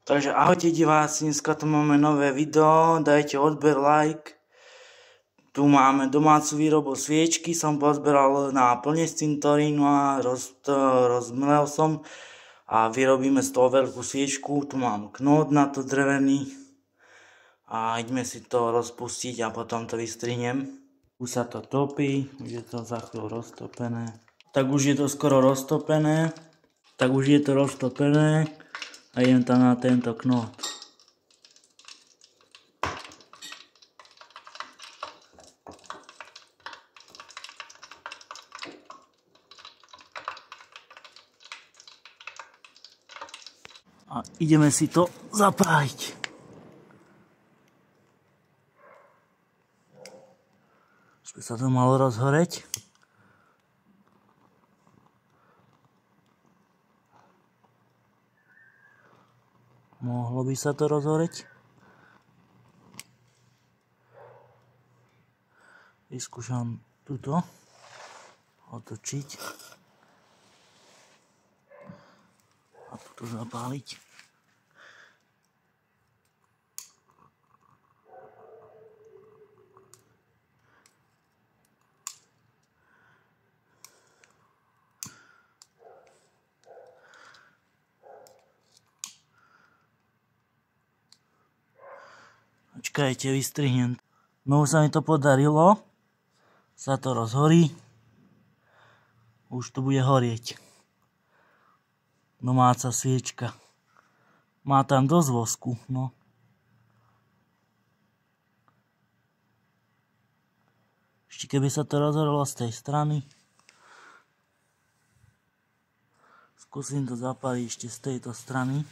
Takže ahojte diváci, dneska tu máme nové video, dajte odber, like. Tu máme domácu výrobu sviečky, som pozberal na plne z cintorínu a rozmlel som a vyrobíme z toho veľkú sviečku. Tu mám knôt na to drevený a ideme si to rozpustiť a potom to vystrihnem. Už sa to topí, už je to za chvíľu roztopené. Tak už je to skoro roztopené. A idem tam na tento knôt. A ideme si to zapáliť. Už by sa to malo rozhoreť. Mohlo by sa to rozhoreť. Vyskúšam túto otočiť a túto zapáliť. Počkajte, vystrihnem. No už sa mi to podarilo. Sa to rozhorí. Už to bude horieť. Domáca sviečka. Má tam dosť vosku, no. Ešte keby sa to rozhorelo z tej strany. Skúsim to zapáliť ešte z tejto strany.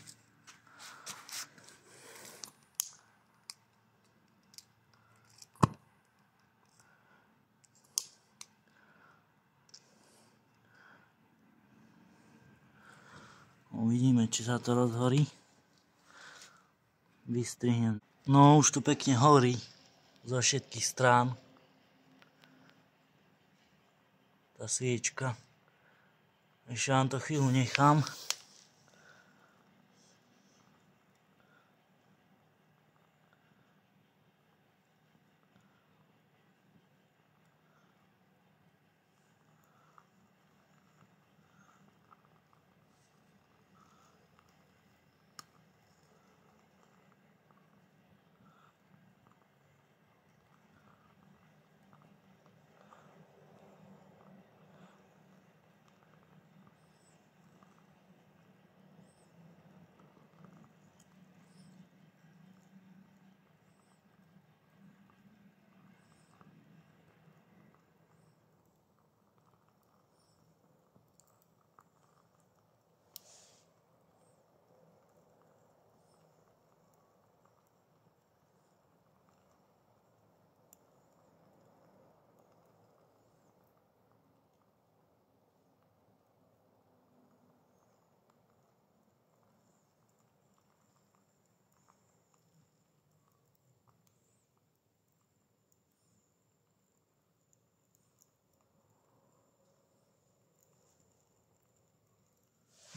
Uvidíme, či sa to rozhorí. Vystrihnem. No, už to pekne horí zo všetkých strán. Tá sviečka. Ešte vám to chvíľu nechám.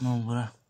Dobre.